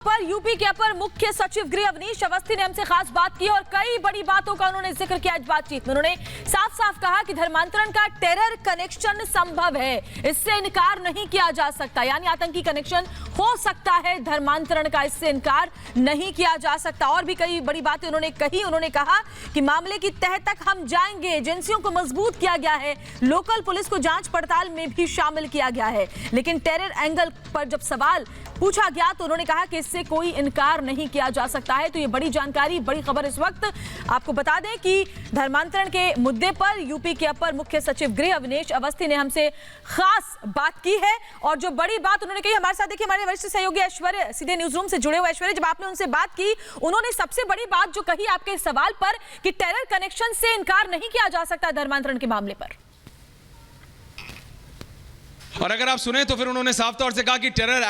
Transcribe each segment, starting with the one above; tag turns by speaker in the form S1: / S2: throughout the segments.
S1: पर यूपी के अपर मुख्य सचिव गृह अवनीश अवस्थी ने हमसे खास बात की और कई बड़ी बातों का उन्होंने जिक्र किया आज बातचीत में। उन्होंने साफ साफ कहा कि धर्मांतरण का टेरर कनेक्शन संभव है, इससे इनकार नहीं किया जा सकता। यानी आतंकी कनेक्शन हो सकता है, धर्मांतरण का इससे इनकार नहीं किया जा सकता। और भी कई बड़ी बातें उन्होंने कही। उन्होंने कहा कि मामले की तह तक हम जाएंगे, एजेंसियों को मजबूत किया गया है, लोकल पुलिस को जांच पड़ताल में भी शामिल किया गया है। लेकिन टेरर एंगल पर जब सवाल पूछा गया तो उन्होंने कहा कि इससे कोई इनकार नहीं किया जा सकता है। तो ये बड़ी जानकारी, बड़ी खबर इस वक्त आपको बता दें कि धर्मांतरण के मुद्दे पर यूपी के अपर मुख्य सचिव गृह अवनीश अवस्थी ने हमसे खास बात की है। और जो बड़ी बात उन्होंने कही, हमारे साथ देखिए हमारे वरिष्ठ सहयोगी ऐश्वर्य सीधे न्यूज रूम से जुड़े हुए। ऐश्वर्य, जब आपने उनसे बात की, उन्होंने सबसे बड़ी बात जो कही आपके सवाल पर कि टेरर कनेक्शन से इनकार नहीं किया जा सकता धर्मांतरण के मामले पर।
S2: और अगर आप सुने तो फिर उन्होंने साफ तौर से कहा कि टेरर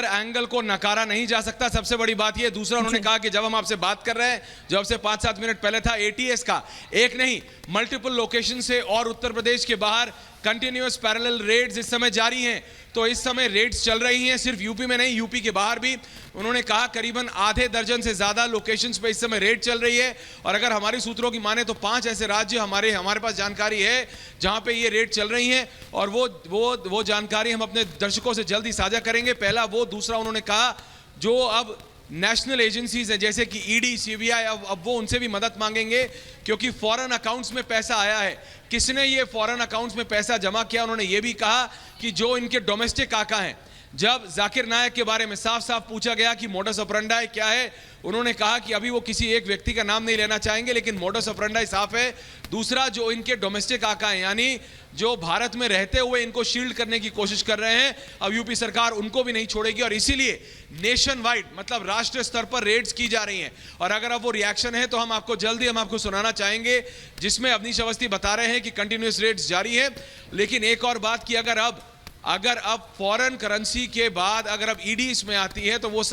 S2: एंगल को नकारा नहीं जा सकता। सबसे बड़ी बात यह। दूसरा, उन्होंने कहा कि जब हम आपसे बात कर रहे हैं, जो आपसे 5-7 मिनट पहले था, एटीएस का एक नहीं मल्टीपल लोकेशन से और उत्तर प्रदेश के बाहर कंटिन्यूअस पैरेलल रेड्स इस समय जारी हैं। तो इस समय रेड्स चल रही हैं, सिर्फ यूपी में नहीं, यूपी के बाहर भी। उन्होंने कहा करीबन आधे दर्जन से ज्यादा लोकेशंस पे इस समय रेड चल रही है। और अगर हमारे सूत्रों की माने तो 5 ऐसे राज्य हमारे पास जानकारी है जहां पे ये रेड चल रही हैं। और वो जानकारी हम अपने दर्शकों से जल्दी साझा करेंगे। पहला वो। दूसरा, उन्होंने कहा जो अब नेशनल एजेंसीज हैं जैसे कि ईडी, सीबीआई, अब वो उनसे भी मदद मांगेंगे क्योंकि फॉरेन अकाउंट्स में पैसा आया है। किसने ये फॉरेन अकाउंट्स में पैसा जमा किया? उन्होंने ये भी कहा कि जो इनके डोमेस्टिक काका हैं। जब जाकिर नायक के बारे में साफ साफ पूछा गया कि मोडस ऑपरेंडाई क्या है, उन्होंने कहा कि अभी वो किसी एक व्यक्ति का नाम नहीं लेना चाहेंगे, लेकिन मोडस ऑपरेंडाई साफ है। दूसरा, जो इनके डोमेस्टिक काका हैं, यानी जो भारत में रहते हुए इनको शील्ड करने की कोशिश कर रहे हैं, अब यूपी सरकार उनको भी नहीं छोड़ेगी। और इसीलिए नेशन वाइड, मतलब राष्ट्रीय स्तर पर रेड्स की जा रही हैं। और अगर अब वो रिएक्शन है तो हम आपको जल्दी सुनाना चाहेंगे, जिसमें अवनीश अवस्थी बता रहे हैं कि कंटिन्यूअस रेड्स जारी है। लेकिन एक और बात की, अगर अब फॉरेन करेंसी के बाद अगर अब ईडी इसमें आती है तो वो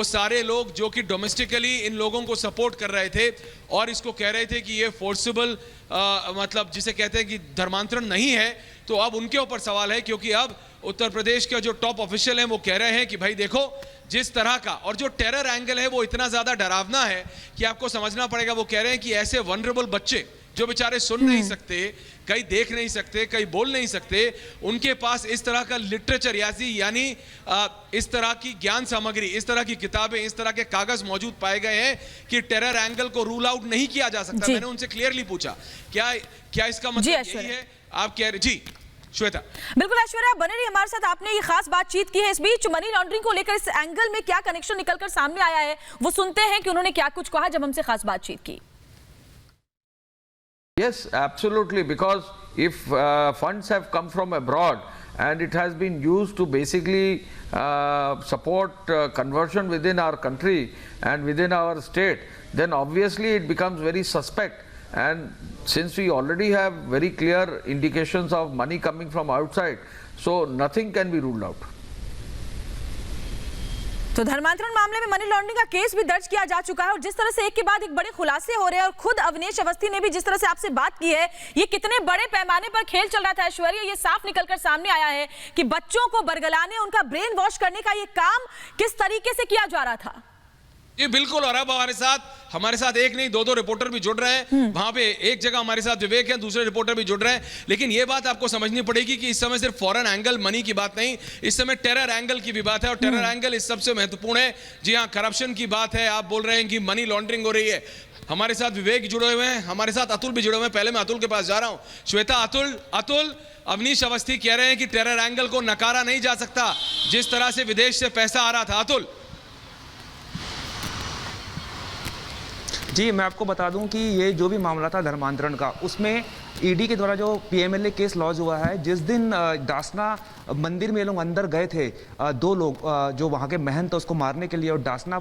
S2: सारे लोग जो कि डोमेस्टिकली इन लोगों को सपोर्ट कर रहे थे और इसको कह रहे थे कि ये फोर्सेबल मतलब जिसे कहते हैं कि धर्मांतरण नहीं है, तो अब उनके ऊपर सवाल है। क्योंकि अब उत्तर प्रदेश के जो टॉप ऑफिशियल हैं वो कह रहे हैं कि भाई देखो, जिस तरह का और जो टेरर एंगल है वो इतना ज्यादा डरावना है कि आपको समझना पड़ेगा। वो कह रहे हैं कि ऐसे वनरेबल बच्चे जो बेचारे सुन नहीं सकते, कहीं देख नहीं सकते, कहीं बोल नहीं सकते, उनके पास इस तरह का लिटरेचर यानी इस तरह की ज्ञान सामग्री, इस तरह की किताबें, इस तरह के कागज मौजूद पाए गए हैं कि टेरर एंगल को रूल आउट नहीं किया जा सकता। मैंने उनसे क्लियरली पूछा क्या इसका मतलब यही है? आप कह रहे जी श्वेता।
S1: बिल्कुल ऐश्वर्या, बने रही हमारे साथ। आपने ये खास बातचीत की है। इस बीच मनी लॉन्ड्रिंग को लेकर इस एंगल में क्या कनेक्शन निकलकर सामने आया है, वो सुनते हैं कि उन्होंने क्या कुछ कहा जब हमसे खास बातचीत की।
S3: Yes, absolutely, because if funds have come from abroad and it has been used to basically support conversion within our country and within our state, then obviously it becomes very suspect. And since we already have very clear indications of money coming from outside, so nothing can be ruled out.
S1: तो धर्मांतरण मामले में money laundering का case भी दर्ज किया जा चुका है। और जिस तरह से एक के बाद एक बड़े खुलासे हो रहे हैं और खुद अवनीश अवस्थी ने भी जिस तरह से आपसे बात की है, ये कितने बड़े पैमाने पर खेल चल रहा था ऐश्वर्या, ये साफ निकलकर सामने आया है कि बच्चों को बरगलाने, उनका ब्रेन वॉश करने का ये काम किस तरीके से किया जा रहा था।
S2: ये बिल्कुल। और अब हमारे साथ एक नहीं 2-2 रिपोर्टर भी जुड़ रहे हैं। वहां पे एक जगह हमारे साथ विवेक है, दूसरे रिपोर्टर भी जुड़ रहे हैं। लेकिन ये बात आपको समझनी पड़ेगी कि इस समय सिर्फ फॉरेन एंगल मनी की बात नहीं, इस समय टेरर एंगल की भी बात है। और टेरर एंगल इस सबसे महत्वपूर्ण है। जी हाँ, करप्शन की बात है। आप बोल रहे हैं कि मनी लॉन्ड्रिंग हो रही है। हमारे साथ विवेक जुड़े हुए हैं, हमारे साथ अतुल भी जुड़े हुए हैं। पहले मैं अतुल के पास जा रहा हूं। श्वेता, अतुल, अवनीश अवस्थी कह रहे हैं कि टेरर एंगल को नकारा नहीं जा सकता, जिस तरह से विदेश से पैसा आ रहा था। अतुल
S4: जी, मैं आपको बता दूं कि ये जो भी मामला था धर्मांतरण का, उसमें ईडी के द्वारा जो पीएमएलए केस लॉन्च हुआ है, जिस दिन डासना मंदिर में ये लोग अंदर गए थे, 2 लोग जो वहाँ के महंत उसको मारने के लिए, और डासना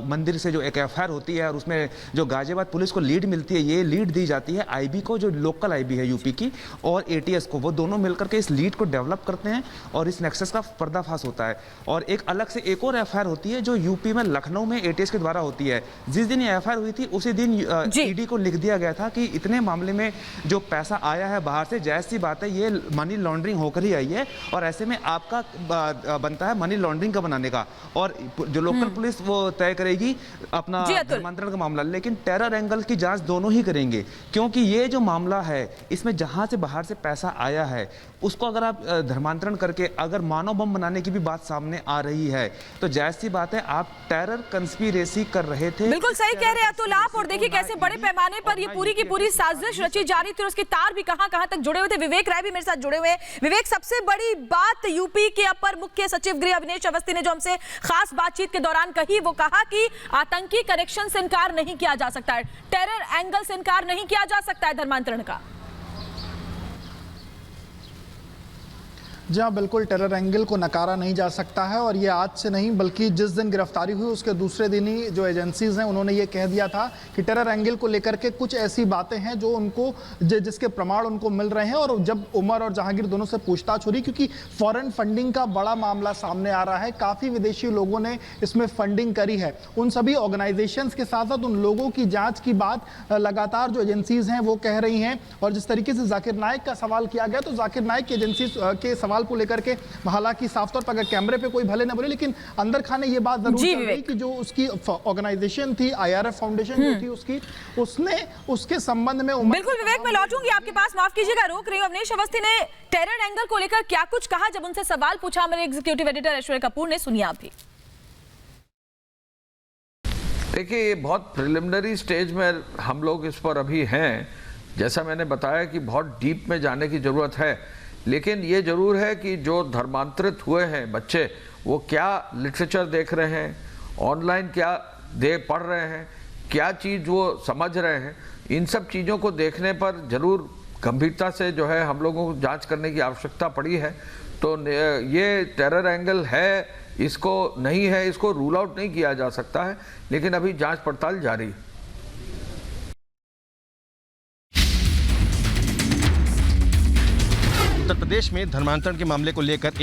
S4: मंदिर से जो एक एफआईआर होती है और उसमें जो गाजियाबाद पुलिस को लीड मिलती है, ये लीड दी जाती है आईबी को, जो लोकल आईबी है यूपी की, और एटीएस को। वो दोनों मिलकर के इस लीड को डेवलप करते हैं और इस नेक्सस का पर्दाफाश होता है। और एक अलग से एक और एफआईआर होती है जो यूपी में लखनऊ में एटीएस के द्वारा होती है। जिस दिन ये एफआईआर हुई थी उसी दिन ईडी को लिख दिया गया था कि इतने मामले में जो जो पैसा आया है बाहर से, जायज़ सी बात है ये मनी लॉन्ड्रिंग होकर ही आई है, और ऐसे में आपका बनता है मनी लॉन्ड्रिंग का बनाने का, और जो लोकल पुलिस वो तय करेगी अपना धर्मांतरण का मामला। लेकिन टेरर एंगल की जांच दोनों ही करेंगे, क्योंकि ये जो मामला है इसमें जहां से बाहर से पैसा आया है उसको अगर आप धर्मांतरण करके अगर मानव बम बनाने की भी बात सामने आ रही है तो जायज़ सी बात है आप टेरर कंस्पिरेसी कर रहे थे।
S1: बिल्कुल सही कह रहे हैं अतुल आप, और देखिए कैसे बड़े पैमाने पर ये पूरी की पूरी साजिश रची जा रही थी और उसके तार भी कहां तक जुड़े हुए थे। विवेक राय भी मेरे साथ जुड़े हुए हैं। विवेक, सबसे बड़ी बात यूपी के अपर मुख्य सचिव गृह अवनीश अवस्थी ने जो हमसे खास बातचीत के दौरान कही, वो कहा कि आतंकी कनेक्शन से इनकार नहीं किया जा सकता है, टेरर एंगल से इनकार नहीं किया जा सकता है धर्मांतरण का।
S5: जी हाँ, बिल्कुल टेरर एंगल को नकारा नहीं जा सकता है, और ये आज से नहीं बल्कि जिस दिन गिरफ्तारी हुई उसके दूसरे दिन ही जो एजेंसीज हैं उन्होंने ये कह दिया था कि टेरर एंगल को लेकर के कुछ ऐसी बातें हैं जो उनको जिसके प्रमाण उनको मिल रहे हैं। और जब उमर और जहांगीर दोनों से पूछताछ हो रही, क्योंकि फॉरेन फंडिंग का बड़ा मामला सामने आ रहा है, काफ़ी विदेशी लोगों ने इसमें फंडिंग करी है, उन सभी ऑर्गेनाइजेशंस के साथ साथ उन लोगों की जाँच की बात लगातार जो एजेंसीज हैं वो कह रही हैं। और जिस तरीके से जाकिर नाइक का सवाल किया गया, तो जाकिर नाइक की एजेंसी के सवाल को लेकर के हालांकि साफ तौर पर अगर कैमरे पे कोई भले ना बोले, लेकिन अंदर खाने ये बात जरूर चल रही कि जो उसकी ऑर्गेनाइजेशन थी IRF फाउंडेशन जो थी उसने उसके संबंध में
S1: बिल्कुल विवेक, मैं लौटूंगी आपके पास, माफ कीजिएगा रोक रही हूं। अवनीश अवस्थी ने टेरर एंगल को लेकर क्या कुछ कहा जब उनसे सवाल पूछा हमारे एग्जीक्यूटिव एडिटर ऐश्वर्य कपूर ने, सुनिए आप भी।
S3: देखिए, ये बहुत प्रिलिमिनरी स्टेज में हम लोग इस पर अभी हैं। जैसा मैंने बताया कि बहुत डीप में जाने की ज़रूरत है, लेकिन ये ज़रूर है कि जो धर्मांतरित हुए हैं बच्चे, वो क्या लिटरेचर देख रहे हैं, ऑनलाइन क्या पढ़ रहे हैं, क्या चीज़ वो समझ रहे हैं, इन सब चीज़ों को देखने पर ज़रूर गंभीरता से जो है हम लोगों को जांच करने की आवश्यकता पड़ी है। तो ये टेरर एंगल है, इसको नहीं है, इसको रूल आउट नहीं किया जा सकता है, लेकिन अभी जांच पड़ताल जारी है।
S6: उत्तर प्रदेश में धर्मांतरण के मामले को लेकर एक